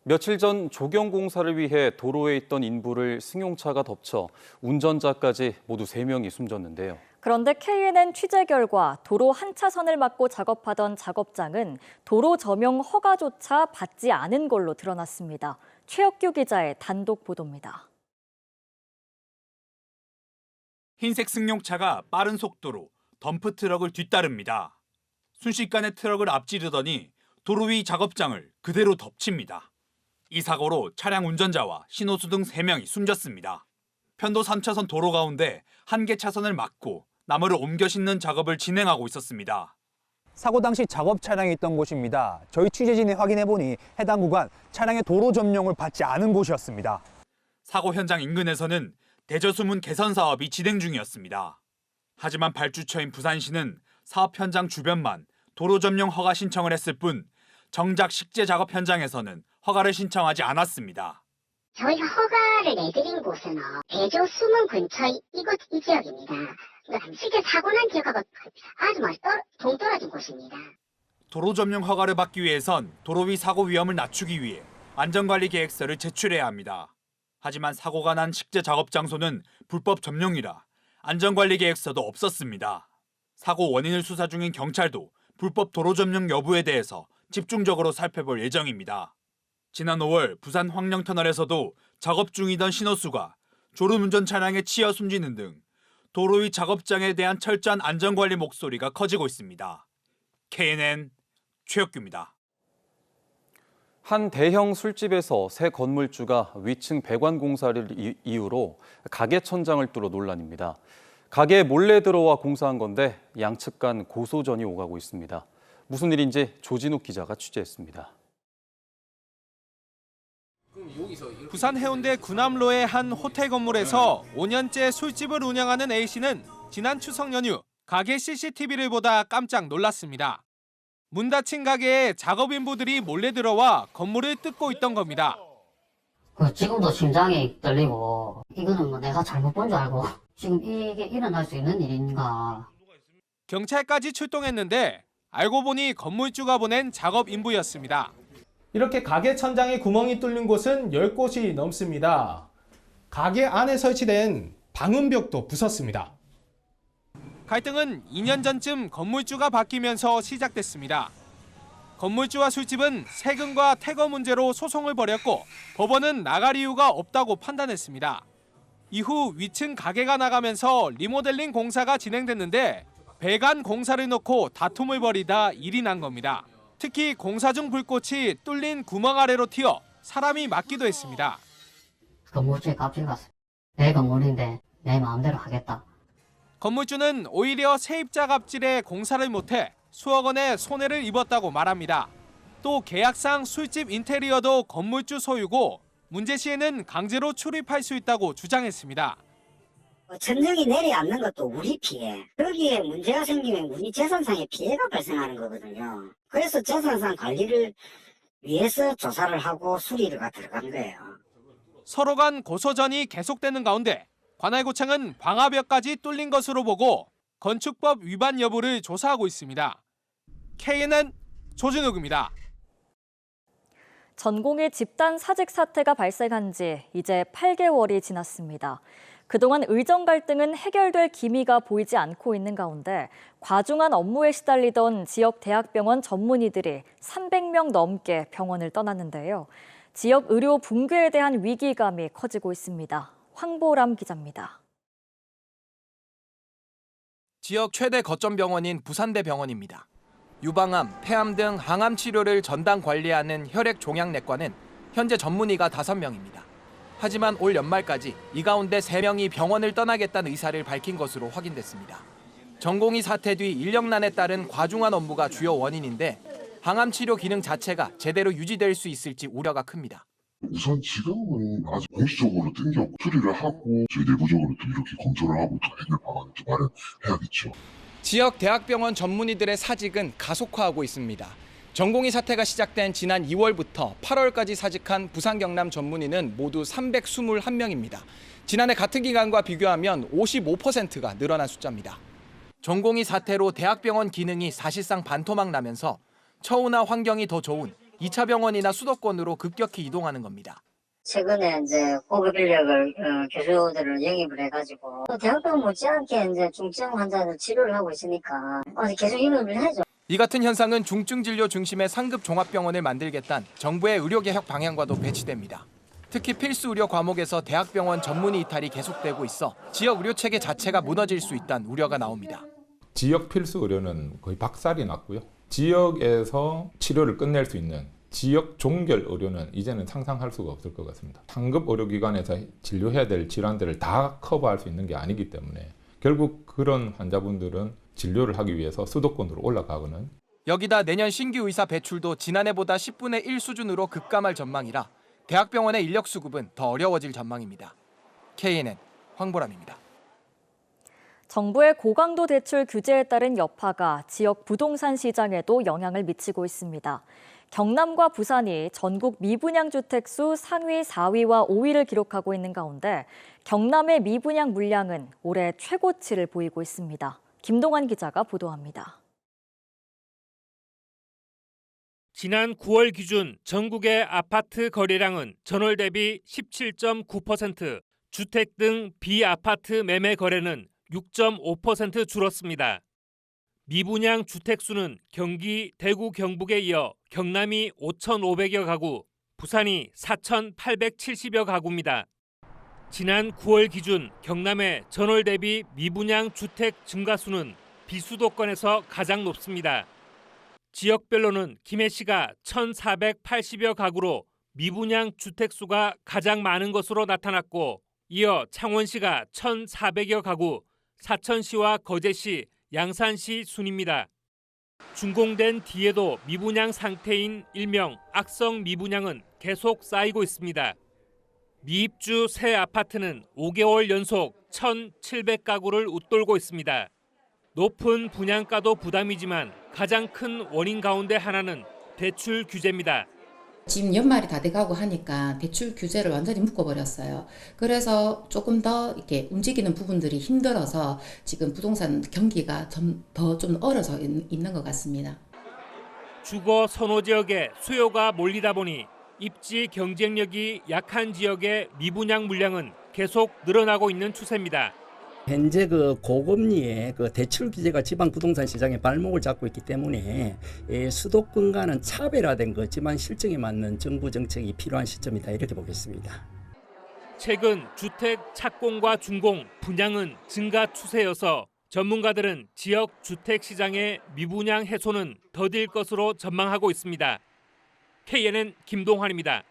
며칠 전 조경 공사를 위해 도로에 있던 인부를 승용차가 덮쳐 운전자까지 모두 3명이 숨졌는데요. 그런데 KNN 취재 결과 도로 한 차선을 막고 작업하던 작업장은 도로 점용 허가조차 받지 않은 걸로 드러났습니다. 최혁규 기자의 단독 보도입니다. 흰색 승용차가 빠른 속도로 덤프트럭을 뒤따릅니다. 순식간에 트럭을 앞지르더니 도로 위 작업장을 그대로 덮칩니다. 이 사고로 차량 운전자와 신호수 등 3명이 숨졌습니다. 편도 3차선 도로 가운데 한 개 차선을 막고 나무를 옮겨 싣는 작업을 진행하고 있었습니다. 사고 당시 작업 차량이 있던 곳입니다. 저희 취재진이 확인해보니 해당 구간 차량의 도로 점용을 받지 않은 곳이었습니다. 사고 현장 인근에서는 대저수문 개선 사업이 진행 중이었습니다. 하지만 발주처인 부산시는 사업 현장 주변만 도로 점용 허가 신청을 했을 뿐 정작 식재 작업 현장에서는 허가를 신청하지 않았습니다. 저희가 허가를 내드린 곳은 대저수문 근처 이 지역입니다. 그러니까 실제 사고 난 지역하고 아주 많이 동떨어진 곳입니다. 도로 점용 허가를 받기 위해선 도로 위 사고 위험을 낮추기 위해 안전관리 계획서를 제출해야 합니다. 하지만 사고가 난 식재 작업 장소는 불법 점용이라 안전관리 계획서도 없었습니다. 사고 원인을 수사 중인 경찰도 불법 도로 점용 여부에 대해서 집중적으로 살펴볼 예정입니다. 지난 5월 부산 황령터널에서도 작업 중이던 신호수가 졸음운전 차량에 치여 숨지는 등 도로 위 작업장에 대한 철저한 안전관리 목소리가 커지고 있습니다. KNN 최혁규입니다. 한 대형 술집에서 새 건물주가 위층 배관 공사를 이유로 가게 천장을 뚫어 논란입니다. 가게에 몰래 들어와 공사한 건데 양측 간 고소전이 오가고 있습니다. 무슨 일인지 조진욱 기자가 취재했습니다. 부산 해운대 구남로의 한 호텔 건물에서 5년째 술집을 운영하는 A씨는 지난 추석 연휴 가게 CCTV를 보다 깜짝 놀랐습니다. 문 닫힌 가게에 작업인부들이 몰래 들어와 건물을 뜯고 있던 겁니다. 지금도 심장이 떨리고 이거는 뭐 내가 잘못 본 줄 알고 지금 이게 일어날 수 있는 일인가. 경찰까지 출동했는데 알고 보니 건물주가 보낸 작업인부였습니다. 이렇게 가게 천장에 구멍이 뚫린 곳은 10곳이 넘습니다. 가게 안에 설치된 방음벽도 부쉈습니다. 갈등은 2년 전쯤 건물주가 바뀌면서 시작됐습니다. 건물주와 술집은 세금과 퇴거 문제로 소송을 벌였고 법원은 나갈 이유가 없다고 판단했습니다. 이후 위층 가게가 나가면서 리모델링 공사가 진행됐는데 배관 공사를 놓고 다툼을 벌이다 일이 난 겁니다. 특히 공사 중 불꽃이 뚫린 구멍 아래로 튀어 사람이 맞기도 했습니다. 건물주에 갑질 갔어. 내 건물인데 내 마음대로 하겠다. 건물주는 오히려 세입자 갑질에 공사를 못해 수억 원의 손해를 입었다고 말합니다. 또 계약상 술집 인테리어도 건물주 소유고 문제 시에는 강제로 출입할 수 있다고 주장했습니다. 천정이 내려앉는 것도 우리 피해. 거기에 문제가 생기면 우리 재산상의 피해가 발생하는 거거든요. 그래서 재산상 관리를 위해서 조사를 하고 수리가 들어간 거예요. 서로 간 고소전이 계속되는 가운데 관할구청은 방화벽까지 뚫린 것으로 보고 건축법 위반 여부를 조사하고 있습니다. KNN 조진욱입니다. 전공의 집단 사직 사태가 발생한 지 이제 8개월이 지났습니다. 그동안 의정 갈등은 해결될 기미가 보이지 않고 있는 가운데 과중한 업무에 시달리던 지역 대학병원 전문의들이 300명 넘게 병원을 떠났는데요. 지역 의료 붕괴에 대한 위기감이 커지고 있습니다. 황보람 기자입니다. 지역 최대 거점 병원인 부산대병원입니다. 유방암, 폐암 등 항암 치료를 전담 관리하는 혈액종양내과는 현재 전문의가 5명입니다. 하지만 올 연말까지 이 가운데 3명이 병원을 떠나겠다는 의사를 밝힌 것으로 확인됐습니다. 전공의 사태 뒤 인력난에 따른 과중한 업무가 주요 원인인데 항암 치료 기능 자체가 제대로 유지될 수 있을지 우려가 큽니다. 우선 지금은 아주 공식적으로 등록 수리를 하고 저희 내부적으로 또 이렇게 검토를 하고 또 해결 방안을 좀 마련해야겠죠. 지역 대학병원 전문의들의 사직은 가속화하고 있습니다. 전공의 사태가 시작된 지난 2월부터 8월까지 사직한 부산 경남 전문의는 모두 321명입니다. 지난해 같은 기간과 비교하면 55%가 늘어난 숫자입니다. 전공의 사태로 대학병원 기능이 사실상 반토막 나면서 처우나 환경이 더 좋은 2차 병원이나 수도권으로 급격히 이동하는 겁니다. 최근에 이제 고급 인력을 교수들을 영입을 해가지고 대학병원 못지않게 이제 중증 환자들 치료를 하고 있으니까 계속 영입을 하죠. 이 같은 현상은 중증 진료 중심의 상급 종합병원을 만들겠다는 정부의 의료개혁 방향과도 배치됩니다. 특히 필수 의료 과목에서 대학병원 전문의 이탈이 계속되고 있어 지역 의료 체계 자체가 무너질 수 있다는 우려가 나옵니다. 지역 필수 의료는 거의 박살이 났고요. 지역에서 치료를 끝낼 수 있는 지역 종결 의료는 이제는 상상할 수가 없을 것 같습니다. 상급 의료기관에서 진료해야 될 질환들을 다 커버할 수 있는 게 아니기 때문에 결국 그런 환자분들은 진료를 하기 위해서 수도권으로 올라가거나 여기다 내년 신규 의사 배출도 지난해보다 10분의 1 수준으로 급감할 전망이라 대학병원의 인력 수급은 더 어려워질 전망입니다. KNN 황보람입니다. 정부의 고강도 대출 규제에 따른 여파가 지역 부동산 시장에도 영향을 미치고 있습니다. 경남과 부산이 전국 미분양 주택 수 상위 4위와 5위를 기록하고 있는 가운데 경남의 미분양 물량은 올해 최고치를 보이고 있습니다. 김동환 기자가 보도합니다. 지난 9월 기준 전국의 아파트 거래량은 전월 대비 17.9%, 주택 등 비아파트 매매 거래는 6.5% 줄었습니다. 미분양 주택 수는 경기, 대구, 경북에 이어 경남이 5,500여 가구, 부산이 4,870여 가구입니다. 지난 9월 기준 경남의 전월 대비 미분양 주택 증가 수는 비수도권에서 가장 높습니다. 지역별로는 김해시가 1,480여 가구로 미분양 주택 수가 가장 많은 것으로 나타났고 이어 창원시가 1,400여 가구, 사천시와 거제시, 양산시 순입니다. 준공된 뒤에도 미분양 상태인 일명 악성 미분양은 계속 쌓이고 있습니다. 미입주 새 아파트는 5개월 연속 1,700가구를 웃돌고 있습니다. 높은 분양가도 부담이지만 가장 큰 원인 가운데 하나는 대출 규제입니다. 지금 연말이 다 돼가고 하니까 대출 규제를 완전히 묶어버렸어요. 그래서 조금 더 이렇게 움직이는 부분들이 힘들어서 지금 부동산 경기가 좀 얼어서 있는 것 같습니다. 주거 선호 지역에 수요가 몰리다 보니 입지 경쟁력이 약한 지역의 미분양 물량은 계속 늘어나고 있는 추세입니다. 현재 고금리의 대출 규제가 지방 부동산 시장에 발목을 잡고 있기 때문에 수도권과는 차별화된 거지만 실정에 맞는 정부 정책이 필요한 시점이다 이렇게 보겠습니다. 최근 주택 착공과 준공, 분양은 증가 추세여서 전문가들은 지역 주택 시장의 미분양 해소는 더딜 것으로 전망하고 있습니다. KNN 김동환입니다.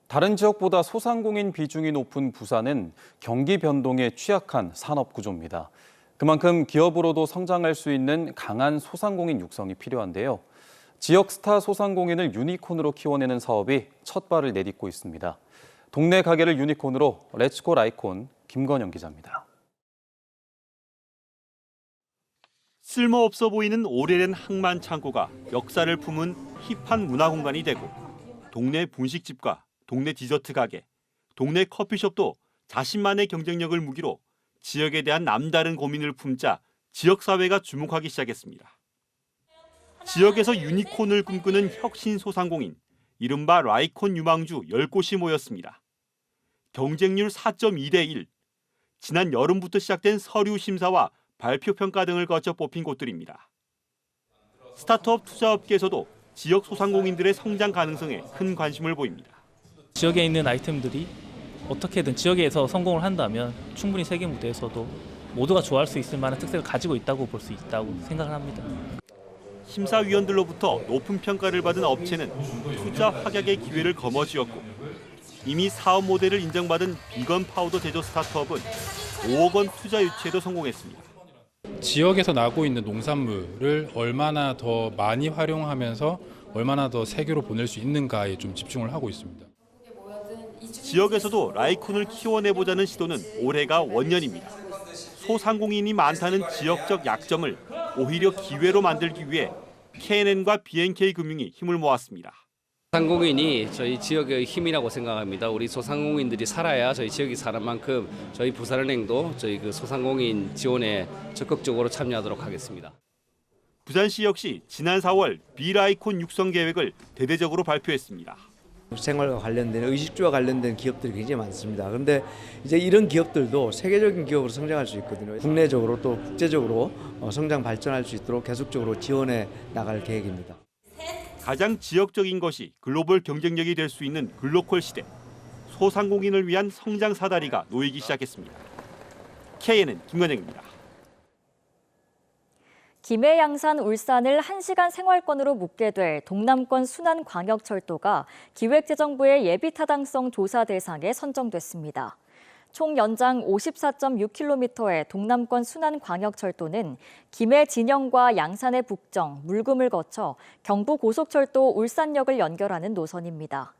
다른 지역보다 소상공인 비중이 높은 부산은 경기 변동에 취약한 산업 구조입니다. 그만큼 기업으로도 성장할 수 있는 강한 소상공인 육성이 필요한데요. 지역 스타 소상공인을 유니콘으로 키워내는 사업이 첫 발을 내딛고 있습니다. 동네 가게를 유니콘으로 렛츠고 라이콘 김건영 기자입니다. 쓸모없어 보이는 오래된 항만 창고가 역사를 품은 힙한 문화공간이 되고 동네 분식집과 동네 디저트 가게, 동네 커피숍도 자신만의 경쟁력을 무기로 지역에 대한 남다른 고민을 품자 지역사회가 주목하기 시작했습니다. 지역에서 유니콘을 꿈꾸는 혁신 소상공인, 이른바 라이콘 유망주 10곳이 모였습니다. 경쟁률 4.2대 1, 지난 여름부터 시작된 서류 심사와 발표 평가 등을 거쳐 뽑힌 곳들입니다. 스타트업 투자업계에서도 지역 소상공인들의 성장 가능성에 큰 관심을 보입니다. 지역에 있는 아이템들이 어떻게든 지역에서 성공을 한다면 충분히 세계 무대에서도 모두가 좋아할 수 있을 만한 특색을 가지고 있다고 볼 수 있다고 생각을 합니다. 심사위원들로부터 높은 평가를 받은 업체는 투자 확약의 기회를 거머쥐었고 이미 사업 모델을 인정받은 비건 파우더 제조 스타트업은 5억 원 투자 유치에도 성공했습니다. 지역에서 나고 있는 농산물을 얼마나 더 많이 활용하면서 얼마나 더 세계로 보낼 수 있는가에 좀 집중을 하고 있습니다. 지역에서도 라이콘을 키워내보자는 시도는 올해가 원년입니다. 소상공인이 많다는 지역적 약점을 오히려 기회로 만들기 위해 KNN과 BNK금융이 힘을 모았습니다. 소상공인이 저희 지역의 힘이라고 생각합니다. 우리 소상공인들이 살아야 저희 지역이 사는 만큼 저희 부산은행도 저희 그 소상공인 지원에 적극적으로 참여하도록 하겠습니다. 부산시 역시 지난 4월 미라이콘 육성 계획을 대대적으로 발표했습니다. 생활과 관련된 의식주와 관련된 기업들이 굉장히 많습니다. 그런데 이제 이런 기업들도 세계적인 기업으로 성장할 수 있거든요. 국내적으로 또 국제적으로 성장 발전할 수 있도록 계속적으로 지원해 나갈 계획입니다. 가장 지역적인 것이 글로벌 경쟁력이 될 수 있는 글로컬 시대. 소상공인을 위한 성장 사다리가 놓이기 시작했습니다. KNN 김건영입니다. 김해, 양산, 울산을 1시간 생활권으로 묶게 될 동남권 순환광역철도가 기획재정부의 예비타당성 조사 대상에 선정됐습니다. 총 연장 54.6km의 동남권 순환광역철도는 김해 진영과 양산의 북정, 물금을 거쳐 경부고속철도 울산역을 연결하는 노선입니다.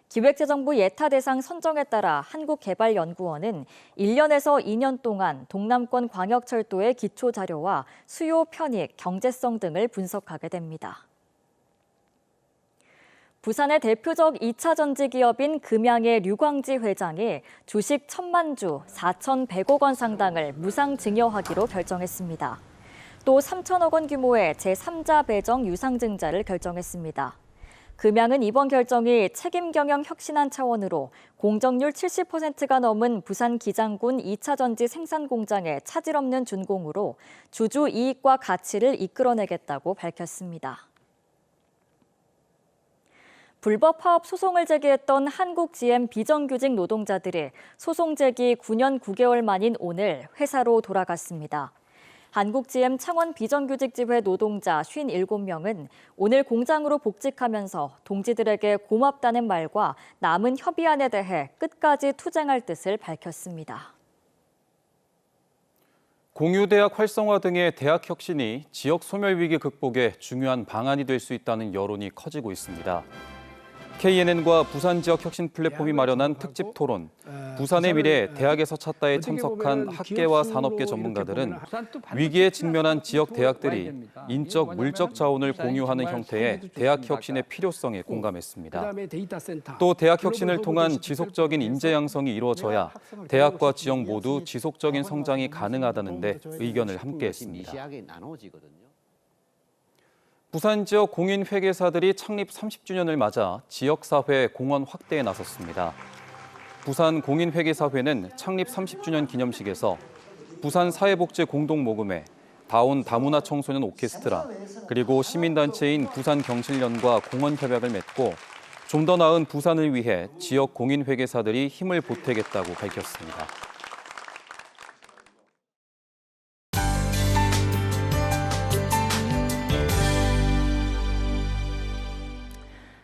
기획재정부 예타 대상 선정에 따라 한국개발연구원은 1년에서 2년 동안 동남권 광역철도의 기초 자료와 수요 편익, 경제성 등을 분석하게 됩니다. 부산의 대표적 2차 전지 기업인 금양의 류광지 회장이 주식 1,000만 주 4,100억 원 상당을 무상 증여하기로 결정했습니다. 또 3천억 원 규모의 제3자 배정 유상증자를 결정했습니다. 금양은 이번 결정이 책임 경영 혁신안 차원으로 공정률 70%가 넘은 부산 기장군 2차 전지 생산 공장의 차질 없는 준공으로 주주 이익과 가치를 이끌어내겠다고 밝혔습니다. 불법 파업 소송을 제기했던 한국GM 비정규직 노동자들이 소송 제기 9년 9개월 만인 오늘 회사로 돌아갔습니다. 한국GM 창원 비정규직지회 노동자 57명은 오늘 공장으로 복직하면서 동지들에게 고맙다는 말과 남은 협의안에 대해 끝까지 투쟁할 뜻을 밝혔습니다. 공유대학 활성화 등의 대학 혁신이 지역 소멸 위기 극복에 중요한 방안이 될 수 있다는 여론이 커지고 있습니다. KNN과 부산 지역 혁신 플랫폼이 마련한 특집 토론, 부산의 미래 대학에서 찾다에 참석한 학계와 산업계 전문가들은 위기에 직면한 지역 대학들이 인적, 물적 자원을 공유하는 형태의 대학 혁신의 필요성에 공감했습니다. 또 대학 혁신을 통한 지속적인 인재 양성이 이루어져야 대학과 지역 모두 지속적인 성장이 가능하다는 데 의견을 함께했습니다. 부산 지역 공인회계사들이 창립 30주년을 맞아 지역사회 공헌 확대에 나섰습니다. 부산 공인회계사회는 창립 30주년 기념식에서 부산 사회복지 공동모금회, 다운 다문화 청소년 오케스트라, 그리고 시민단체인 부산경실련과 공헌협약을 맺고 좀 더 나은 부산을 위해 지역 공인회계사들이 힘을 보태겠다고 밝혔습니다.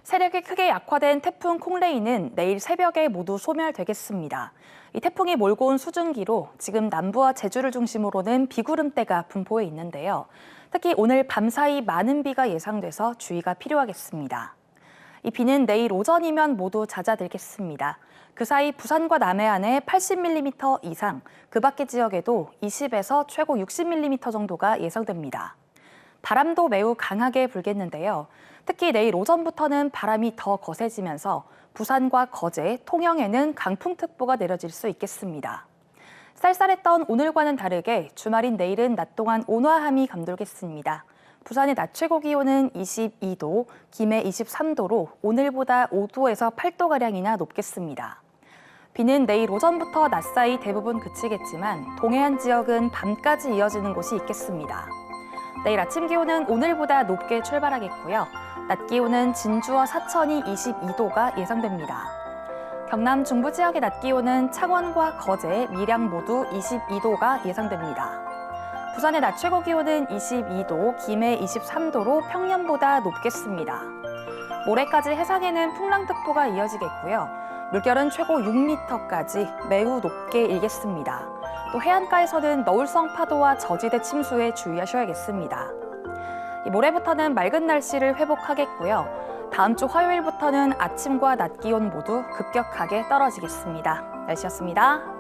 세력이 크게 약화된 태풍 콩레이는 내일 새벽에 모두 소멸되겠습니다. 이 태풍이 몰고 온 수증기로 지금 남부와 제주를 중심으로는 비구름대가 분포해 있는데요. 특히 오늘 밤사이 많은 비가 예상돼서 주의가 필요하겠습니다. 이 비는 내일 오전이면 모두 잦아들겠습니다. 그 사이 부산과 남해안에 80mm 이상, 그 밖의 지역에도 20에서 최고 60mm 정도가 예상됩니다. 바람도 매우 강하게 불겠는데요. 특히 내일 오전부터는 바람이 더 거세지면서 부산과 거제, 통영에는 강풍특보가 내려질 수 있겠습니다. 쌀쌀했던 오늘과는 다르게 주말인 내일은 낮 동안 온화함이 감돌겠습니다. 부산의 낮 최고 기온은 22도, 김해 23도로 오늘보다 5도에서 8도가량이나 높겠습니다. 비는 내일 오전부터 낮 사이 대부분 그치겠지만 동해안 지역은 밤까지 이어지는 곳이 있겠습니다. 내일 아침 기온은 오늘보다 높게 출발하겠고요. 낮 기온은 진주와 사천이 22도가 예상됩니다. 경남 중부 지역의 낮 기온은 창원과 거제, 밀양 모두 22도가 예상됩니다. 부산의 낮 최고 기온은 22도, 김해 23도로 평년보다 높겠습니다. 모레까지 해상에는 풍랑특보가 이어지겠고요. 물결은 최고 6m까지 매우 높게 일겠습니다. 또 해안가에서는 너울성 파도와 저지대 침수에 주의하셔야겠습니다. 모레부터는 맑은 날씨를 회복하겠고요. 다음 주 화요일부터는 아침과 낮 기온 모두 급격하게 떨어지겠습니다. 날씨였습니다.